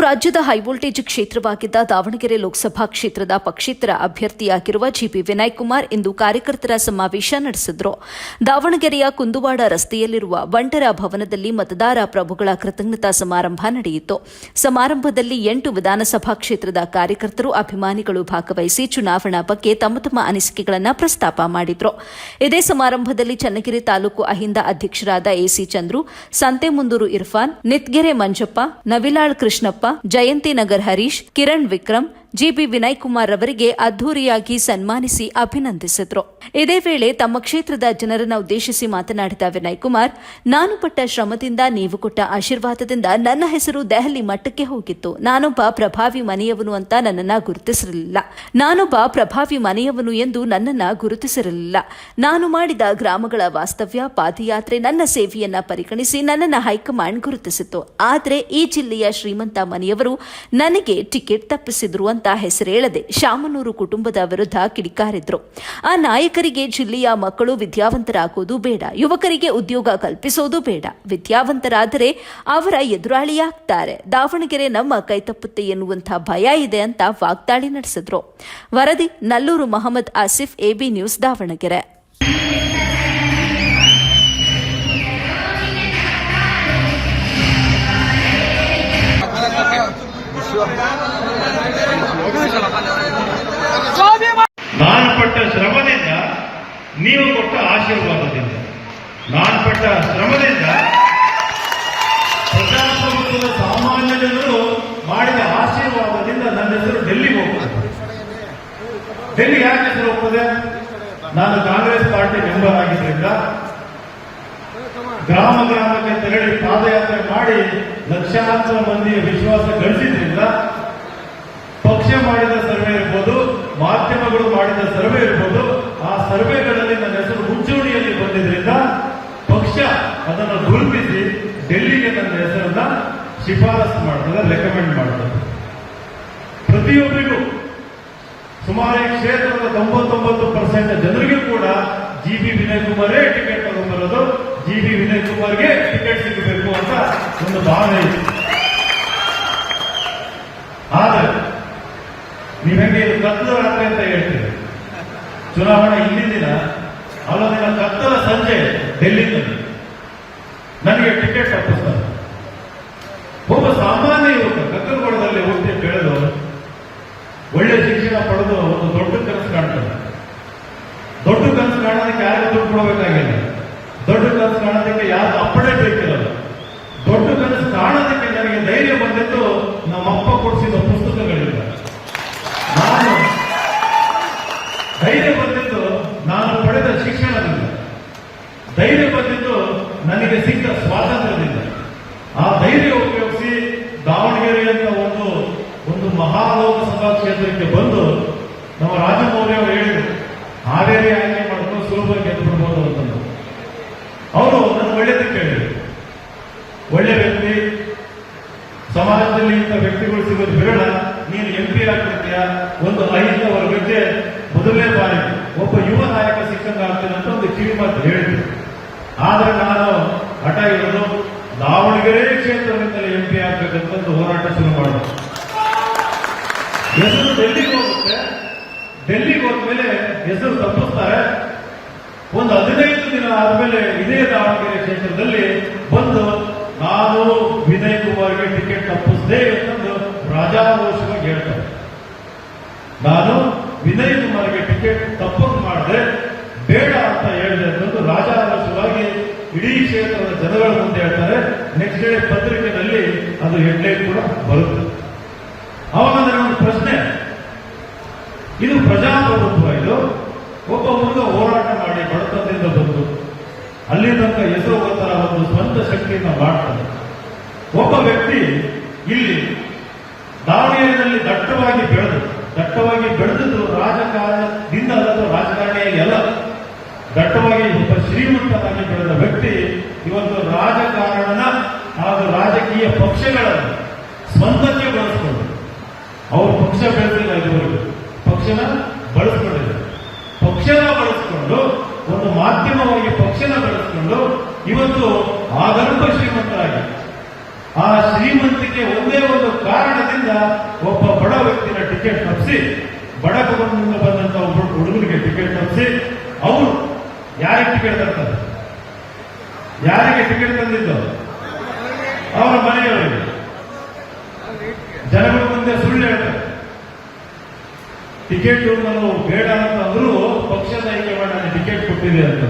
ರಾಜ್ಯದ ಹೈವೋಲ್ಟೇಜ್ ಕ್ಷೇತ್ರವಾಗಿದ್ದ ದಾವಣಗೆರೆ ಲೋಕಸಭಾ ಕ್ಷೇತ್ರದ ಪಕ್ಷೇತರ ಅಭ್ಯರ್ಥಿಯಾಗಿರುವ ಜಿಪಿ ವಿನಯ್ ಕುಮಾರ್ ಇಂದು ಕಾರ್ಯಕರ್ತರ ಸಮಾವೇಶ ನಡೆಸಿದರು. ದಾವಣಗೆರೆಯ ಕುಂದುವಾಡ ರಸ್ತೆಯಲ್ಲಿರುವ ಬಂಟರ ಭವನದಲ್ಲಿ ಮತದಾರ ಪ್ರಭುಗಳ ಕೃತಜ್ಞತಾ ಸಮಾರಂಭ ನಡೆಯಿತು. ಸಮಾರಂಭದಲ್ಲಿ 8 ವಿಧಾನಸಭಾ ಕ್ಷೇತ್ರದ ಕಾರ್ಯಕರ್ತರು, ಅಭಿಮಾನಿಗಳು ಭಾಗವಹಿಸಿ ಚುನಾವಣಾ ಬಗ್ಗೆ ತಮ್ಮ ತಮ್ಮ ಅನಿಸಿಕೆಗಳನ್ನು ಪ್ರಸ್ತಾಪ ಮಾಡಿದರು. ಇದೇ ಸಮಾರಂಭದಲ್ಲಿ ಚನ್ನಗಿರಿ ತಾಲೂಕು ಅಹಿಂದ ಅಧ್ಯಕ್ಷರಾದ ಎಸಿ ಚಂದ್ರು, ಸಂತೆಮುಂದೂರು ಇರ್ಫಾನ್, ನಿತ್ಗೆರೆ ಮಂಜಪ್ಪ, ನವಿಲಾಳ್ ಕೃಷ್ಣಪ್ಪ, ಜಯಂತಿ ನಗರ್ ಹರೀಶ್, ಕಿರಣ್ ವಿಕ್ರಮ್, ಜಿಬಿ ವಿನಯ್ ಕುಮಾರ್ ಅವರಿಗೆ ಅದ್ದೂರಿಯಾಗಿ ಸನ್ಮಾನಿಸಿ ಅಭಿನಂದಿಸಿದರು. ಇದೇ ವೇಳೆ ತಮ್ಮ ಕ್ಷೇತ್ರದ ಜನರನ್ನು ಉದ್ದೇಶಿಸಿ ಮಾತನಾಡಿದ ವಿನಯ್ ಕುಮಾರ್, ನಾನು ಪಟ್ಟ ಶ್ರಮದಿಂದ, ನೀವು ಕೊಟ್ಟ ಆಶೀರ್ವಾದದಿಂದ ನನ್ನ ಹೆಸರು ದೆಹಲಿ ಮಟ್ಟಕ್ಕೆ ಹೋಗಿತ್ತು. ನಾನೊಬ್ಬ ಪ್ರಭಾವಿ ಮನೆಯವನು ಅಂತ ನನ್ನನ್ನು ಗುರುತಿಸಿರಲಿಲ್ಲ. ಎಂದು ನನ್ನನ್ನು ಗುರುತಿಸಿರಲಿಲ್ಲ. ನಾನು ಮಾಡಿದ ಗ್ರಾಮಗಳ ವಾಸ್ತವ್ಯ, ಪಾದಯಾತ್ರೆ, ನನ್ನ ಸೇವೆಯನ್ನ ಪರಿಗಣಿಸಿ ನನ್ನನ್ನು ಹೈಕಮಾಂಡ್ ಗುರುತಿಸಿತು. ಆದರೆ ಈ ಜಿಲ್ಲೆಯ ಶ್ರೀಮಂತ ಮನೆಯವರು ನನಗೆ ಟಿಕೆಟ್ ತಪ್ಪಿಸಿದ್ರು ಅಂತ ಹೆಸರೇಳದೆ ಶಾಮನೂರು ಕುಟುಂಬದ ವಿರುದ್ಧ ಕಿಡಿಕಾರಿದ್ರು. ಆ ನಾಯಕರಿಗೆ ಜಿಲ್ಲೆಯ ಮಕ್ಕಳು ವಿದ್ಯಾವಂತರಾಗೋದು ಬೇಡ, ಯುವಕರಿಗೆ ಉದ್ಯೋಗ ಕಲ್ಪಿಸೋದು ಬೇಡ. ವಿದ್ಯಾವಂತರಾದರೆ ಅವರ ಎದುರಾಳಿಯಾಗ್ತಾರೆ. ದಾವಣಗೆರೆ ನಮ್ಮ ಕೈತಪ್ಪುತ್ತೆ ಎನ್ನುವಂಥ ಭಯ ಇದೆ ಅಂತ ವಾಗ್ದಾಳಿ ನಡೆಸಿದ್ರು. ವರದಿ ನಲ್ಲೂರು ಮಹಮ್ಮದ್ ಆಸಿಫ್, ಎಬಿ ನ್ಯೂಸ್, ದಾವಣಗೆರೆ. ನಾನು ಪಟ್ಟ ಶ್ರಮದಿಂದ, ನೀವು ಕೊಟ್ಟ ಆಶೀರ್ವಾದದಿಂದ, ನಾನು ಪಟ್ಟ ಶ್ರಮದಿಂದ ಪ್ರಜಾಪ್ರಭುತ್ವದ ಸಾಮಾನ್ಯ ಜನರು ಮಾಡಿದ ಆಶೀರ್ವಾದದಿಂದ ನನ್ನ ಹೆಸರು ಡೆಲ್ಲಿಗೆ ಹೋಗ್ತದೆ. ಡೆಲ್ಲಿ ಯಾಕೆ ಹೆಸರು ಹೋಗ್ತದೆ? ನಾನು ಕಾಂಗ್ರೆಸ್ ಪಾರ್ಟಿ ಮೆಂಬರ್ ಆಗಿದ್ದರಿಂದ ಗ್ರಾಮಕ್ಕೆ ತೆರಳಿ ಪಾದಯಾತ್ರೆ ಮಾಡಿ ಲಕ್ಷಾಂತರ ಮಂದಿಯ ವಿಶ್ವಾಸ ಗಳಿಸಿದ್ರಿಂದ, ಪಕ್ಷ ಮಾಡಿದ ಸರ್ವೆ ಇರ್ಬೋದು, ಮಾಧ್ಯಮಗಳು ಮಾಡಿದ ಸರ್ವೆ ಇರ್ಬೋದು, ಆ ಸರ್ವೆಗಳಲ್ಲಿ ನನ್ನ ಹೆಸರು ಮುಂಚೂಣಿಯಲ್ಲಿ ಬಂದಿದ್ರಿಂದ ಪಕ್ಷ ಅದನ್ನು ಗುರುತಿಸಿ ಡೆಲ್ಲಿಗೆ ನನ್ನ ಹೆಸರನ್ನ ಶಿಫಾರಸು ಮಾಡ್ತದೆ, ರೆಕಮೆಂಡ್ ಮಾಡ್ತದೆ. ಪ್ರತಿಯೊಬ್ಬರಿಗೂ ಸುಮಾರು ಈ ಕ್ಷೇತ್ರದ 99% ಜನರಿಗೂ ಕೂಡ ಜಿಬಿ ವಿನಯ್ ಕುಮಾರೇ ಟಿಕೆಟ್ ತಗೊಂಡ್ಬರೋದು, ಜಿಬಿ ವಿನಯ್ ಕುಮಾರ್ಗೆ ಟಿಕೆಟ್ ಸಿಗಬೇಕು ಅಂತ ಒಂದು ಭಾವನೆ ಇದೆ. ಆದರೆ ನೀವೆಂಗೆ ಇದು ಕತ್ತಲ ರಾತ್ರಿ ಅಂತ ಹೇಳ್ತೀರಿ. ಚುನಾವಣೆ ಹಿಂದಿನ ದಿನ, ಅಲ್ಲದಿನ ಕತ್ತಲ ಸಂಜೆ ಡೆಲ್ಲಿನಲ್ಲಿ ನನಗೆ ಟಿಕೆಟ್ ತಪ್ಪಿಸ್ತಾರೆ. ಒಬ್ಬ ಸಾಮಾನ್ಯ ಯುವಕ ಕತ್ತಲಗೊಳದಲ್ಲಿ ಹೋಗಿ ಬೆಳೆದು ಒಳ್ಳೆ ಶಿಕ್ಷಣ ಪಡೆದು ಒಂದು ದೊಡ್ಡ ಕನಸು ಕಾಣ್ತಾರೆ. ದೊಡ್ಡ ಕನಸು ಕಾಣೋದಕ್ಕೆ ಯಾರಿಗೂ ದುಡ್ಡು ಕೊಡಬೇಕಾಗಿಲ್ಲ. ದೊಡ್ಡ ಕನಸು ಕಾಣೋದಕ್ಕೆ ಯಾರು ಅಪ್ಪಣೆ ಬೇಕಿರಲ್ಲ. ದೊಡ್ಡ ಕನಸು ಕಾಣೋದಕ್ಕೆ ನನಗೆ ಧೈರ್ಯ ಬಂದಿದ್ದು ನಮ್ಮಪ್ಪ ಕೊಡಿಸಿದ ಪುಸ್ತಕಗಳಿಲ್ಲ. ನಾನು ಧೈರ್ಯ ಬಂದಿದ್ದು ನಾನು ಪಡೆದ ಶಿಕ್ಷಣದಿಂದ, ಧೈರ್ಯ ಬಂದಿದ್ದು ನನಗೆ ಸಿಕ್ಕ ಸ್ವಾತಂತ್ರ್ಯದಿಂದ. ಆ ಧೈರ್ಯ ಉಪಯೋಗಿಸಿ ದಾವಣಗೆರೆ ಅಂತ ಒಂದು ಮಹಾಲೋಕಸಭಾ ಕ್ಷೇತ್ರಕ್ಕೆ ಬಂದು ನಮ್ಮ ರಾಜಮೌಳಿ ಅವರು ಹೇಳಿದರು, ಹಾವೇರಿ ಆಯ್ಕೆ ಮಾಡಿಕೊಂಡು ಸುಲಭವಾಗಿ ಗೆದ್ದು ಬಿಡ್ಬೋದು ಅಂತಂದು. ಅವರು ನನ್ನ ಒಳ್ಳೆಯದಕ್ಕೆ ಹೇಳಿದರು. ಒಳ್ಳೆ ವ್ಯಕ್ತಿ, ಸಮಾಜದಲ್ಲಿ ಇಂಥ ವ್ಯಕ್ತಿಗಳು ಸಿಗೋದು ಬಿಡೋಣ, ನೀನು MP ಆಗ್ತಿರ್ತೀಯ, ಒಂದು ಅಹಿಂದ ವರ್ಗಕ್ಕೆ ಮೊದಲನೇ ಬಾರಿ ಒಬ್ಬ ಯುವ ನಾಯಕ ಸಿಕ್ಕಂಗ ಆಗ್ತೇನೆ ಅಂತ ಒಂದು ಕಿವಿ ಮಾತು ಹೇಳಿದ್ರು. ಆದರೆ ನಾನು ಹಠ ಇರೋದು ದಾವಣಗೆರೆ ಕ್ಷೇತ್ರದಿಂದಲೇ MP ಆಗ್ಬೇಕಂತ ಒಂದು ಹೋರಾಟ ಶುರು ಮಾಡೋದು. ಹೆಸರು ಡೆಲ್ಲಿಗೆ ಹೋಗುತ್ತೆ. ಡೆಲ್ಲಿಗೆ ಹೋದ್ಮೇಲೆ ಹೆಸರು ತಪ್ಪಿಸ್ತಾರೆ. ಒಂದು 15 ದಿನ ಆದ್ಮೇಲೆ ಇದೇ ದಾವಣಗೆರೆ ಕ್ಷೇತ್ರದಲ್ಲಿ ಬಂದು ನಾನು ವಿನಯ್ ಕುಮಾರ್ಗೆ ಟಿಕೆಟ್ ತಪ್ಪಿಸದೆ ಅಂತಂದು ರಾಜಾರೋಷವಾಗಿ ಹೇಳ್ತಾರೆ. ನಾನು ವಿನಯ್ ಕುಮಾರ್ಗೆ ಟಿಕೆಟ್ ತಪ್ಪನ್ನು ಮಾಡಿದೆ, ಬೇಡ ಅಂತ ಹೇಳಿದೆ ಅಂತಂದು ರಾಜಾರೋಷವಾಗಿ ಇಡೀ ಕ್ಷೇತ್ರದ ಜನಗಳ ಮುಂದೆ ಹೇಳ್ತಾರೆ. ನೆಕ್ಸ್ಟ್ ಡೇ ಪತ್ರಿಕೆಯಲ್ಲಿ ಅದು ಹೆಡ್ಲೈನ್ ಕೂಡ ಬರುತ್ತೆ. ಅವಾಗ ಒಂದು ಪ್ರಶ್ನೆ, ಇದು ಪ್ರಜಾಪ್ರಭುತ್ವ, ಇದು ಒಬ್ಬ ಹುಡುಗ ಹೋರಾಟ ಮಾಡಿ ಬಡತನದಿಂದ ಬಂದು ಅಲ್ಲಿ ತನಕ ಹೆಸರು ಹೋಗ್ತಾರ ಒಂದು ಸ್ವಂತ ಶಕ್ತಿಯನ್ನು ಮಾಡ್ತಾರೆ. ಒಬ್ಬ ವ್ಯಕ್ತಿ ಇಲ್ಲಿ ದಾವಣಗೆರೆಯಲ್ಲಿ ದಟ್ಟವಾಗಿ ಬೆಳೆದದ್ದು ರಾಜಕಾರಣದಿಂದ ಅಲ್ಲ, ರಾಜಕಾರಣಿಯಾಗಿ ಅಲ್ಲ, ದಟ್ಟವಾಗಿ ಒಬ್ಬ ಶ್ರೀಮಂತನಾಗಿ ಬೆಳೆದ ವ್ಯಕ್ತಿ ಇವತ್ತು ರಾಜಕಾರಣನ ಹಾಗೂ ರಾಜಕೀಯ ಪಕ್ಷಗಳನ್ನು ಸ್ವಂತಕ್ಕೆ ಬಳಸ್ಕೊಂಡು, ಅವರು ಪಕ್ಷ ಬೆಳೆಸಿಲ್ಲ, ಇದುವರೆಗೂ ಪಕ್ಷನ ಬಳಸ್ಕೊಂಡಿದ್ದಾರೆ. ಪಕ್ಷನ ಬಳಸಿಕೊಂಡು, ಒಂದು ಮಾಧ್ಯಮವಾಗಿ ಪಕ್ಷನ ಬಳಸಿಕೊಂಡು ಇವತ್ತು ಆಗರ್ಭ ಶ್ರೀಮಂತರಾಗಿ, ಆ ಶ್ರೀಮಂತಿಕೆ ಒಂದೇ ಒಂದು ಕಾರಣ ನಾಡಿನಿಂದ ಒಬ್ಬ ಬಡ ವ್ಯಕ್ತಿನ ಟಿಕೆಟ್ ತಪ್ಪಿಸಿ, ಬಡ ಕುಟುಂಬದಿಂದ ಬಂದಂತ ಒಬ್ಬ ಹುಡುಗನಿಗೆ ಟಿಕೆಟ್ ತಪ್ಪಿಸಿ, ಅವರು ಯಾರಿಗೆ ಟಿಕೆಟ್ ತರ್ತಾರೆ? ಯಾರಿಗೆ ಟಿಕೆಟ್ ತಂದಿದ್ದು? ಅವರ ಮನೆಯವರಿಗೆ. ಜನಗಳ ಮುಂದೆ ಸುಳ್ಳು ಹೇಳ್ತಾರೆ. ಟಿಕೆಟ್ ನಾನು ಬೇಡ ಅಂತ ಅಂದ್ರೂ ಪಕ್ಷದ ಹೈಕಮಾಂಡ್ ನನಗೆ ಟಿಕೆಟ್ ಕೊಟ್ಟಿದೆ ಅಂತ.